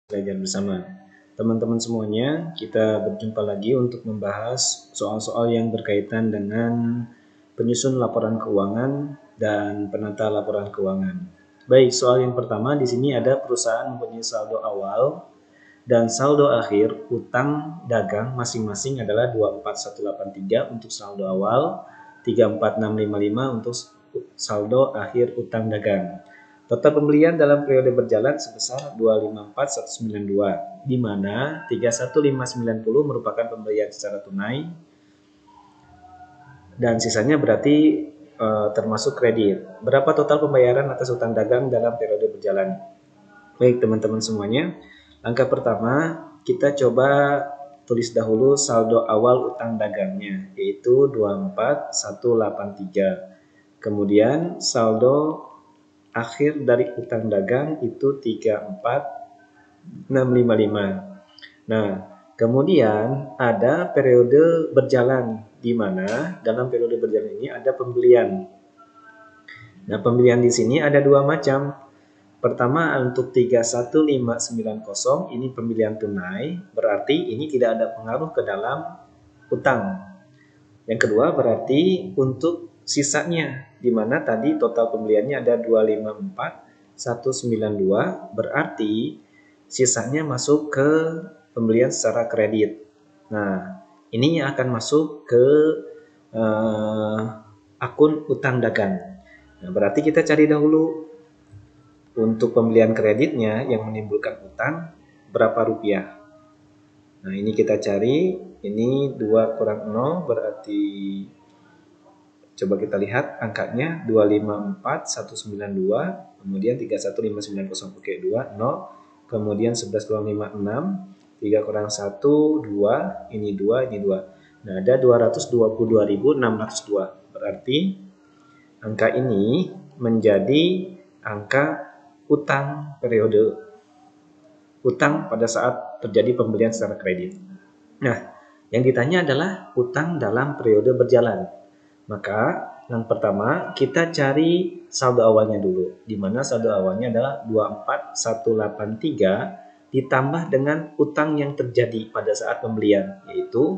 Belajar bersama. Teman-teman semuanya, kita berjumpa lagi untuk membahas soal-soal yang berkaitan dengan penyusun laporan keuangan dan penata laporan keuangan. Baik, soal yang pertama di sini ada perusahaan mempunyai saldo awal dan saldo akhir utang dagang masing-masing adalah 24183 untuk saldo awal, 34655 untuk saldo akhir utang dagang. Total pembelian dalam periode berjalan sebesar 254192, di mana 31590 merupakan pembelian secara tunai dan sisanya berarti termasuk kredit. Berapa total pembayaran atas utang dagang dalam periode berjalan? Baik teman-teman semuanya, langkah pertama kita coba tulis dahulu saldo awal utang dagangnya, yaitu 24183. Kemudian saldo akhir dari utang dagang itu 34655. Nah, kemudian ada periode berjalan, di mana dalam periode berjalan ini ada pembelian. Nah, pembelian di sini ada dua macam. Pertama untuk 31590 ini pembelian tunai, berarti ini tidak ada pengaruh ke dalam utang. Yang kedua berarti untuk sisanya, di mana tadi total pembeliannya ada 254192, berarti sisanya masuk ke pembelian secara kredit. Nah, ini yang akan masuk ke akun utang dagang. Nah, berarti kita cari dahulu untuk pembelian kreditnya yang menimbulkan utang berapa rupiah. Nah, ini kita cari, ini 2 kurang 0 berarti coba kita lihat angkanya 254192, kemudian 31590 oke 2 0, kemudian 11 kurang 5 6, 3 kurang 1 2, ini 2, ini 2. Nah, ada 222.602. Berarti angka ini menjadi angka utang periode utang pada saat terjadi pembelian secara kredit. Nah, yang ditanya adalah utang dalam periode berjalan. Maka yang pertama kita cari saldo awalnya dulu, di mana saldo awalnya adalah 24183 ditambah dengan utang yang terjadi pada saat pembelian, yaitu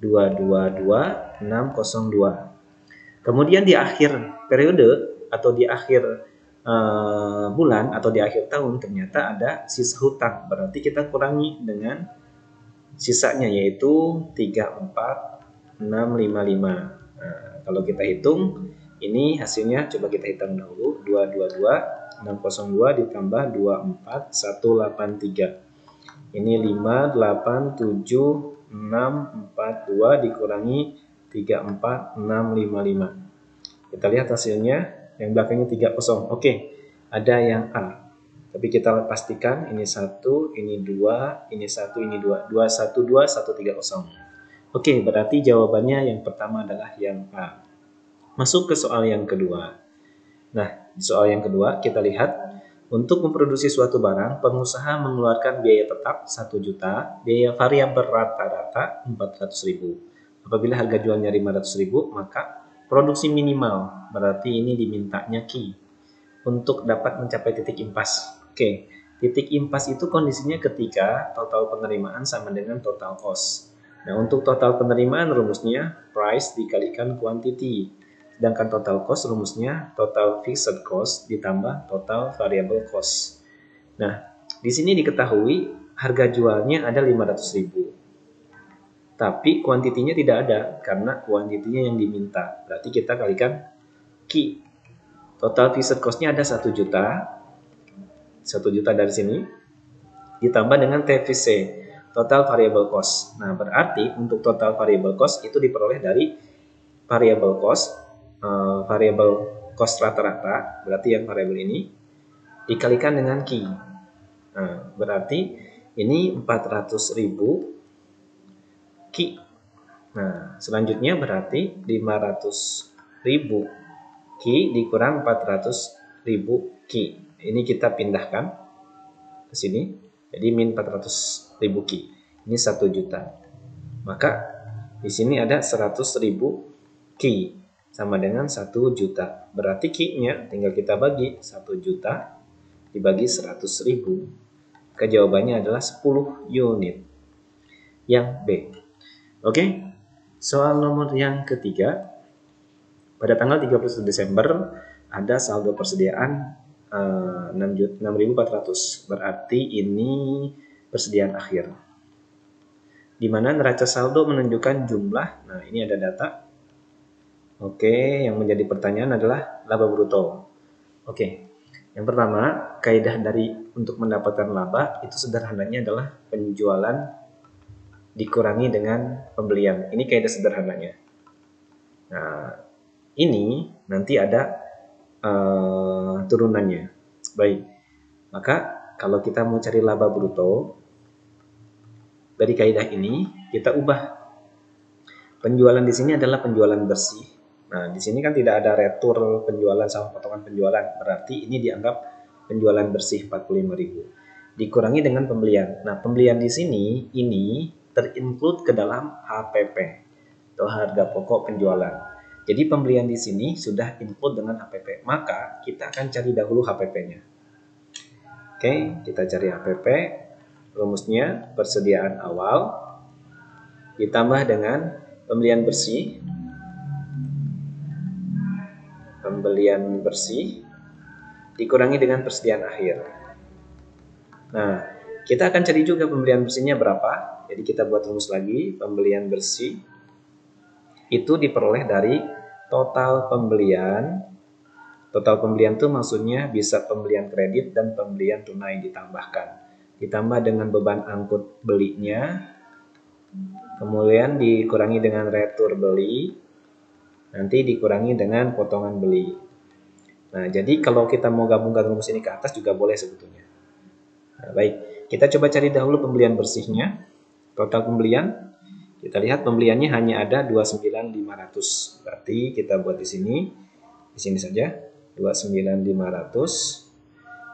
222602. Kemudian di akhir periode atau di akhir bulan atau di akhir tahun ternyata ada sisa hutang, berarti kita kurangi dengan sisanya yaitu 34655. Nah, kalau kita hitung ini hasilnya, coba kita hitung dahulu, 222602 ditambah 24183. Ini 587.642 dikurangi 34655. Kita lihat hasilnya, yang belakangnya 30. Oke, ada yang A. Tapi kita pastikan ini 1, ini 2, ini 1, ini 2. 212130. Oke, berarti jawabannya yang pertama adalah yang A. Masuk ke soal yang kedua. Nah, di soal yang kedua kita lihat, untuk memproduksi suatu barang, pengusaha mengeluarkan biaya tetap 1 juta, biaya variabel rata-rata 400.000. Apabila harga jualnya 500.000, maka produksi minimal, berarti ini dimintanya Q, untuk dapat mencapai titik impas. Oke, titik impas itu kondisinya ketika total penerimaan sama dengan total cost. Nah, untuk total penerimaan rumusnya price dikalikan quantity. Sedangkan total cost rumusnya total fixed cost ditambah total variable cost. Nah, di sini diketahui harga jualnya ada 500.000. Tapi kuantitinya tidak ada karena kuantitinya yang diminta. Berarti kita kalikan Q. Total fixed cost-nya ada 1 juta. 1 juta dari sini ditambah dengan TVC, total variable cost. Nah, berarti untuk total variable cost itu diperoleh dari variable cost rata-rata, berarti yang variabel ini dikalikan dengan Q. Nah, berarti ini 400.000 Q. Nah, selanjutnya berarti 500.000 Q dikurang 400.000 Q. Ini kita pindahkan ke sini, jadi min 400.000 Q. Ini 1 juta. Maka di sini ada 100.000 Q sama dengan 1 juta. Berarti Q-nya tinggal kita bagi 1 juta dibagi 100.000. Jawabannya adalah 10 unit. Yang B. Oke. Soal nomor yang ketiga. Pada tanggal 31 Desember ada saldo persediaan 6.400. Berarti ini persediaan akhir. Di mana neraca saldo menunjukkan jumlah. Nah, ini ada data. Oke, yang menjadi pertanyaan adalah laba bruto. Oke. Yang pertama, kaidah dari untuk mendapatkan laba itu sederhananya adalah penjualan dikurangi dengan pembelian. Ini kaidah sederhananya. Nah, ini nanti ada turunannya. Baik. Maka kalau kita mau cari laba bruto, dari kaidah ini kita ubah. Penjualan di sini adalah penjualan bersih. Nah, di sini kan tidak ada retur penjualan sama potongan penjualan. Berarti ini dianggap penjualan bersih 45.000. Dikurangi dengan pembelian. Nah, pembelian di sini ini terinclude ke dalam HPP atau harga pokok penjualan. Jadi pembelian di sini sudah include dengan HPP. Maka kita akan cari dahulu HPP-nya. Oke, kita cari HPP. Rumusnya persediaan awal ditambah dengan pembelian bersih. Pembelian bersih dikurangi dengan persediaan akhir. Nah, kita akan cari juga pembelian bersihnya berapa. Jadi kita buat rumus lagi. Pembelian bersih itu diperoleh dari total pembelian. Total pembelian itu maksudnya bisa pembelian kredit dan pembelian tunai ditambahkan. Ditambah dengan beban angkut belinya, kemudian dikurangi dengan retur beli, nanti dikurangi dengan potongan beli. Nah, jadi kalau kita mau gabungkan rumus ini ke atas juga boleh sebetulnya. Nah, baik, kita coba cari dahulu pembelian bersihnya. Total pembelian, kita lihat pembeliannya hanya ada 29.500. Berarti kita buat di sini saja 29.500.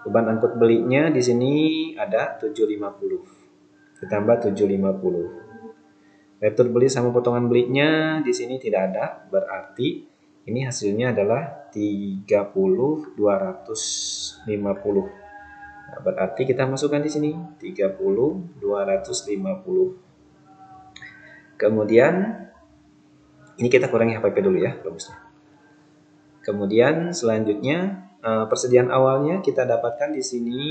Beban angkut belinya di sini ada 750. Ditambah 750. Retur beli sama potongan belinya di sini tidak ada. Berarti ini hasilnya adalah 30.250. Nah, berarti kita masukkan di sini 30.250. Kemudian ini kita kurangi HPP dulu ya rumusnya. Kemudian selanjutnya persediaan awalnya kita dapatkan di sini.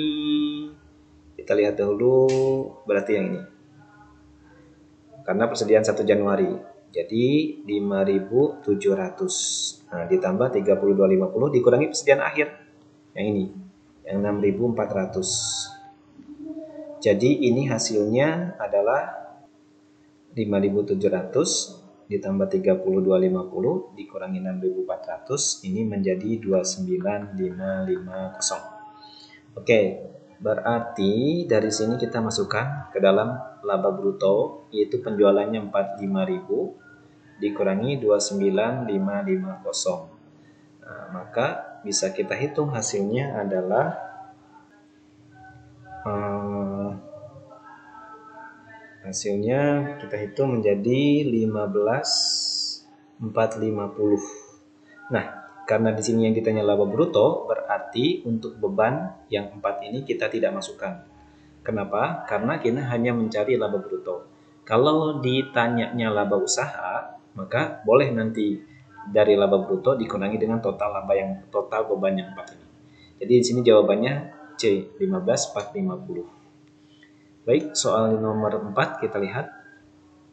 Kita lihat dahulu berarti yang ini. Karena persediaan 1 Januari. Jadi 5.700. Nah, ditambah 32.50 dikurangi persediaan akhir. Yang ini. Yang 6.400. Jadi ini hasilnya adalah 5.700 ditambah 32.50 dikurangi 6.400, ini menjadi 29.550. Oke, berarti dari sini kita masukkan ke dalam laba bruto, yaitu penjualannya 45.000 dikurangi 29.550. Nah, maka bisa kita hitung hasilnya adalah hasilnya kita hitung menjadi 15.450. Nah, karena di sini yang ditanya laba bruto, berarti untuk beban yang 4 ini kita tidak masukkan. Kenapa? Karena kita hanya mencari laba bruto. Kalau ditanyanya laba usaha, maka boleh nanti dari laba bruto dikurangi dengan total beban yang 4 ini. Jadi di sini jawabannya C, 15.450. Baik, soal nomor 4 kita lihat.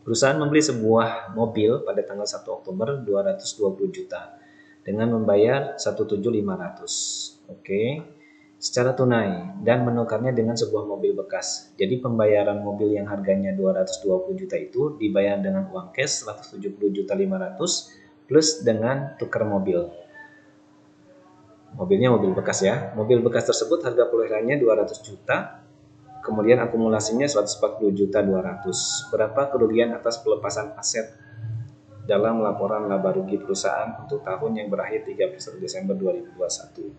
Perusahaan membeli sebuah mobil pada tanggal 1 Oktober 220 juta dengan membayar 1.700.500. Oke. Secara tunai dan menukarnya dengan sebuah mobil bekas. Jadi pembayaran mobil yang harganya 220 juta itu dibayar dengan uang cash 170.500 plus dengan tukar mobil. Mobilnya mobil bekas ya. Mobil bekas tersebut harga perolehannya 200 juta. Kemudian akumulasinya 140.200. Berapa kerugian atas pelepasan aset dalam laporan laba rugi perusahaan untuk tahun yang berakhir 31 Desember 2021?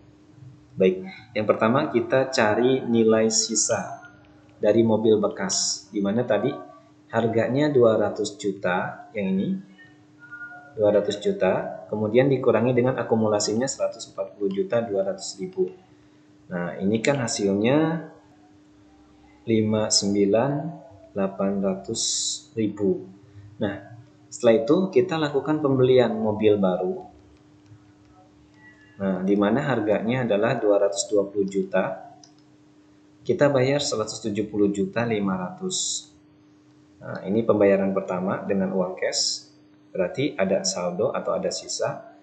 Baik, yang pertama kita cari nilai sisa dari mobil bekas. Di mana tadi harganya 200 juta, yang ini 200 juta, kemudian dikurangi dengan akumulasinya 140.200.000. Nah, ini kan hasilnya 59.800.000. Nah, setelah itu kita lakukan pembelian mobil baru. Nah, di mana harganya adalah 220 juta. Kita bayar 170 juta 500. Nah, ini pembayaran pertama dengan uang cash. Berarti ada saldo atau ada sisa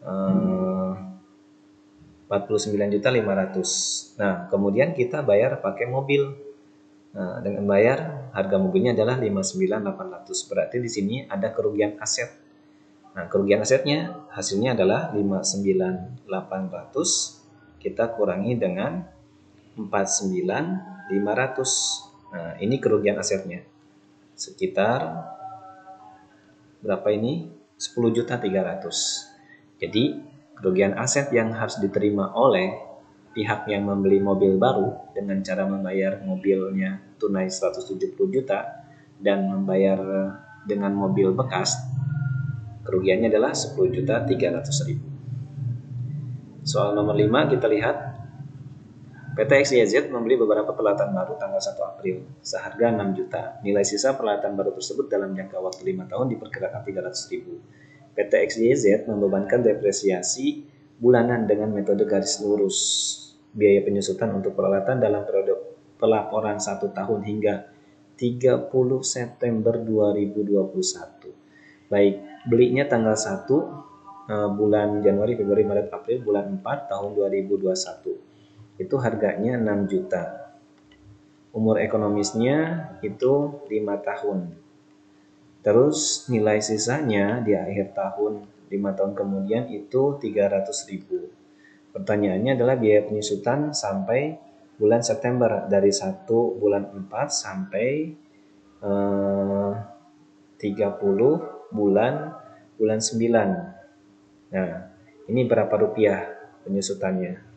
49.500. Nah, kemudian kita bayar pakai mobil. Nah, dengan bayar harga mobilnya adalah 59.800. Berarti di sini ada kerugian aset. Nah, kerugian asetnya hasilnya adalah 59.800 kita kurangi dengan 49.500. Nah, ini kerugian asetnya. Sekitar berapa ini? 10.300.000. Jadi, kerugian aset yang harus diterima oleh pihak yang membeli mobil baru dengan cara membayar mobilnya tunai 170 juta dan membayar dengan mobil bekas, kerugiannya adalah 10.300.000. Soal nomor 5 kita lihat. PT XYZ membeli beberapa peralatan baru tanggal 1 April seharga 6 juta. Nilai sisa peralatan baru tersebut dalam jangka waktu 5 tahun diperkirakan 300.000. PT XYZ membebankan depresiasi bulanan dengan metode garis lurus. Biaya penyusutan untuk peralatan dalam periode pelaporan 1 tahun hingga 30 September 2021. Baik, belinya tanggal 1 bulan Januari, Februari, Maret, April, bulan 4 tahun 2021. Itu harganya 6 juta. Umur ekonomisnya itu 5 tahun. Terus nilai sisanya di akhir tahun 5 tahun kemudian itu 300.000. Pertanyaannya adalah biaya penyusutan sampai bulan September dari 1 bulan 4 sampai 30 bulan 9. Nah, ini berapa rupiah penyusutannya?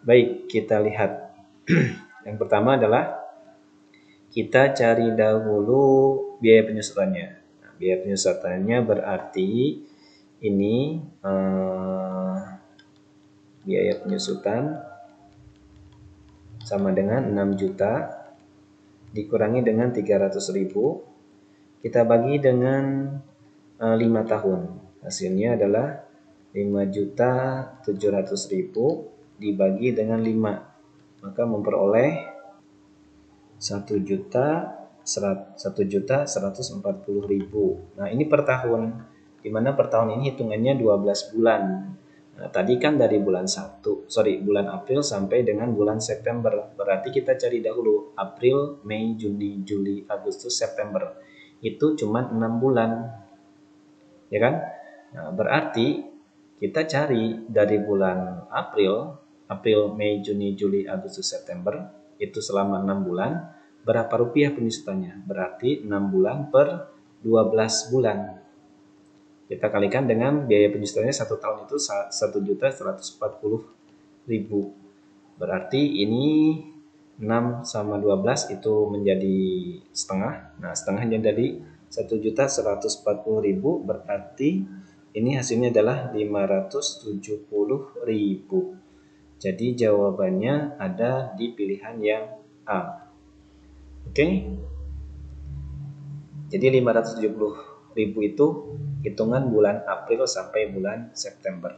Baik, kita lihat. Yang pertama adalah kita cari dahulu biaya penyusutannya. Nah, biaya penyusutannya berarti ini biaya penyusutan sama dengan 6 juta dikurangi dengan 300.000. Kita bagi dengan 5 tahun. Hasilnya adalah 5.700.000 dibagi dengan 5, maka memperoleh 1.140.000. Nah, ini per tahun, dimana per tahun ini hitungannya 12 bulan. Nah, tadi kan dari bulan April sampai dengan bulan September. Berarti kita cari dahulu April, Mei, Juni, Juli, Agustus, September. Itu cuma 6 bulan. Ya kan? Nah, berarti kita cari dari bulan April, Mei, Juni, Juli, Agustus, September, itu selama 6 bulan, berapa rupiah penyusutannya? Berarti 6 bulan per 12 bulan. Kita kalikan dengan biaya penyusutannya 1 tahun itu 1.140.000. Berarti ini 6 sama 12 itu menjadi setengah. Nah, setengahnya dari 1.140.000 berarti ini hasilnya adalah 570.000. Jadi jawabannya ada di pilihan yang A. Oke. Jadi 570.000 itu hitungan bulan April sampai bulan September.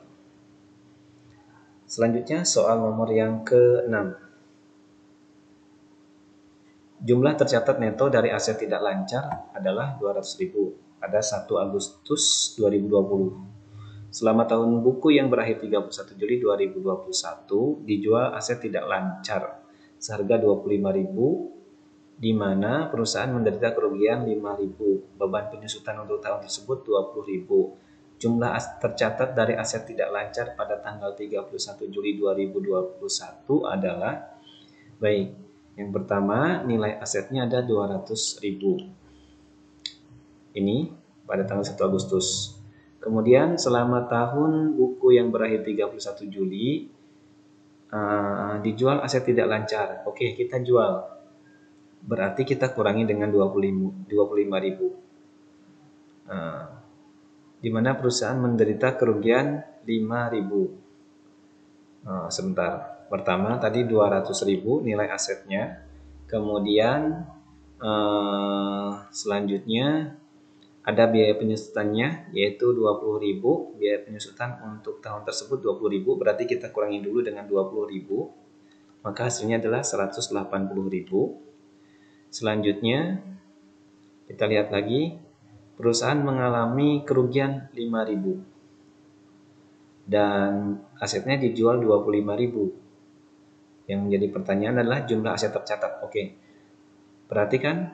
Selanjutnya soal nomor yang ke-6. Jumlah tercatat neto dari aset tidak lancar adalah 200.000 pada 1 Agustus 2020. Selama tahun buku yang berakhir 31 Juli 2021 dijual aset tidak lancar seharga 25.000, di mana perusahaan menderita kerugian 5.000. Beban penyusutan untuk tahun tersebut 20.000. Jumlah tercatat dari aset tidak lancar pada tanggal 31 Juli 2021 adalah, baik, yang pertama nilai asetnya ada 200.000. Ini pada tanggal 1 Agustus. Kemudian selama tahun buku yang berakhir 31 Juli dijual aset tidak lancar. Oke, kita jual. Berarti kita kurangi dengan 25.000. Di mana perusahaan menderita kerugian 5.000. Sebentar. Pertama tadi 200.000 nilai asetnya. Kemudian selanjutnya ada biaya penyusutannya yaitu 20.000. Biaya penyusutan untuk tahun tersebut 20.000, berarti kita kurangi dulu dengan 20.000. Maka hasilnya adalah 180.000. Selanjutnya kita lihat lagi, perusahaan mengalami kerugian 5.000 dan asetnya dijual 25.000. Yang menjadi pertanyaan adalah jumlah aset tercatat. Oke. Perhatikan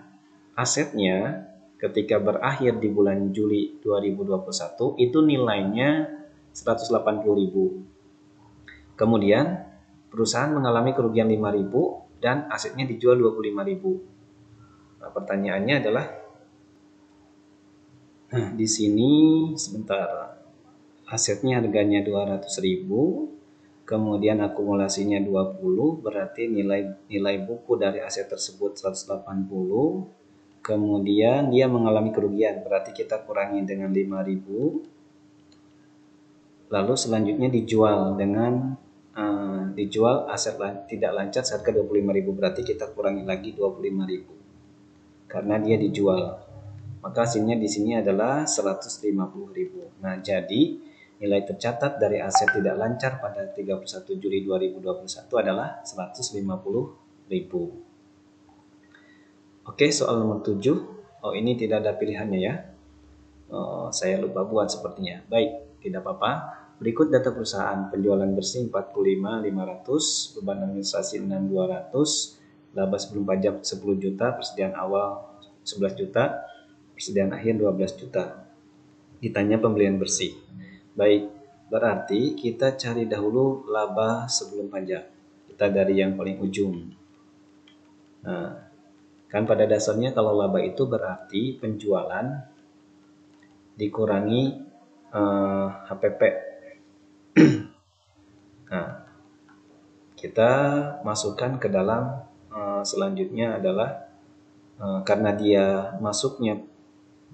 asetnya ketika berakhir di bulan Juli 2021 itu nilainya 180.000. Kemudian perusahaan mengalami kerugian 5.000 dan asetnya dijual 25.000. Nah, pertanyaannya adalah di sini sebentar. Asetnya harganya 200.000, kemudian akumulasinya 20, berarti nilai buku dari aset tersebut 180. Kemudian dia mengalami kerugian, berarti kita kurangi dengan 5.000. Lalu selanjutnya dijual dengan dijual aset tidak lancar seharga 25.000, berarti kita kurangi lagi 25.000 karena dia dijual. Maka hasilnya di sini adalah 150.000. Nah, jadi nilai tercatat dari aset tidak lancar pada 31 Juli 2021 adalah 150.000. Oke, soal nomor 7. Oh, ini tidak ada pilihannya ya. Saya lupa buat sepertinya. Baik, tidak apa-apa. Berikut data perusahaan. Penjualan bersih 45.500, beban administrasi 6.200, laba sebelum pajak 10 juta, persediaan awal 11 juta, persediaan akhir 12 juta. Ditanya pembelian bersih. Baik, berarti kita cari dahulu laba sebelum pajak. Kita dari yang paling ujung. Nah, kan pada dasarnya kalau laba itu berarti penjualan dikurangi HPP. Nah, kita masukkan ke dalam selanjutnya adalah karena dia masuknya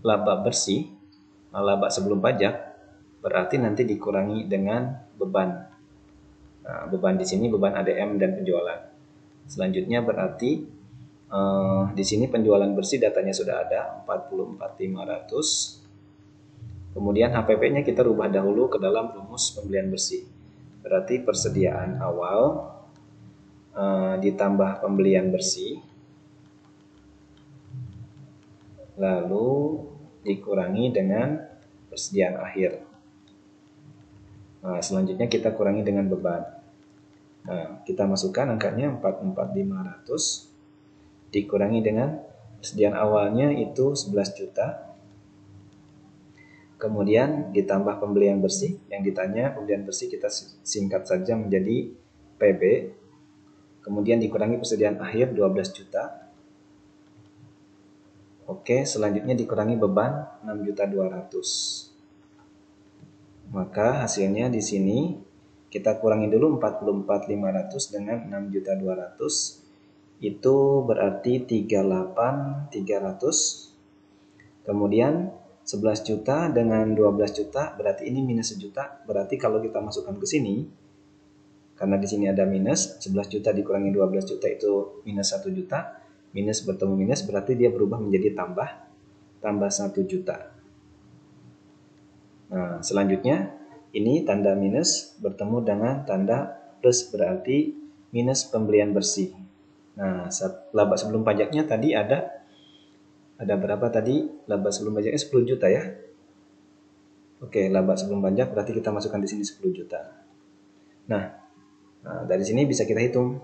laba bersih, laba sebelum pajak, berarti nanti dikurangi dengan beban. Nah, beban di sini beban ADM dan penjualan. Selanjutnya berarti di sini penjualan bersih datanya sudah ada 44.500. Kemudian HPP-nya kita rubah dahulu ke dalam rumus pembelian bersih. Berarti persediaan awal ditambah pembelian bersih, lalu dikurangi dengan persediaan akhir. Nah, selanjutnya kita kurangi dengan beban. Nah, kita masukkan angkanya 44.500 dikurangi dengan persediaan awalnya itu 11 juta. Kemudian ditambah pembelian bersih. Yang ditanya pembelian bersih kita singkat saja menjadi PB. Kemudian dikurangi persediaan akhir 12 juta. Oke, selanjutnya dikurangi beban 6.200.000. Maka hasilnya di sini kita kurangi dulu 44.500 dengan 6.200.000. Itu berarti 38.300. Kemudian 11 juta dengan 12 juta berarti ini minus 1 juta. Berarti kalau kita masukkan ke sini, karena di sini ada minus, 11 juta dikurangi 12 juta itu minus 1 juta. Minus bertemu minus berarti dia berubah menjadi tambah 1 juta. Nah, selanjutnya ini tanda minus bertemu dengan tanda plus, berarti minus pembelian bersih. Nah, laba sebelum pajaknya tadi ada berapa tadi? Laba sebelum pajaknya 10 juta ya. Oke, laba sebelum pajak berarti kita masukkan di sini 10 juta. Nah, dari sini bisa kita hitung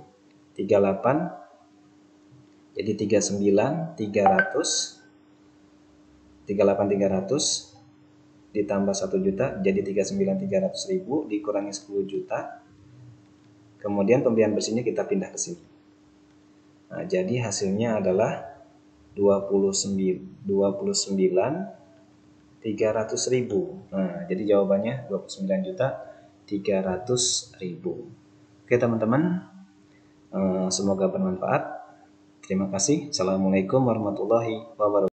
38 jadi 39.300, 38.300 ditambah 1 juta jadi 39.300.000 dikurangi 10 juta. Kemudian pembelian bersihnya kita pindah ke sini. Nah, jadi hasilnya adalah 29.300.000. Nah, jadi jawabannya 29.300.000. Oke teman-teman, semoga bermanfaat. Terima kasih. Assalamualaikum warahmatullahi wabarakatuh.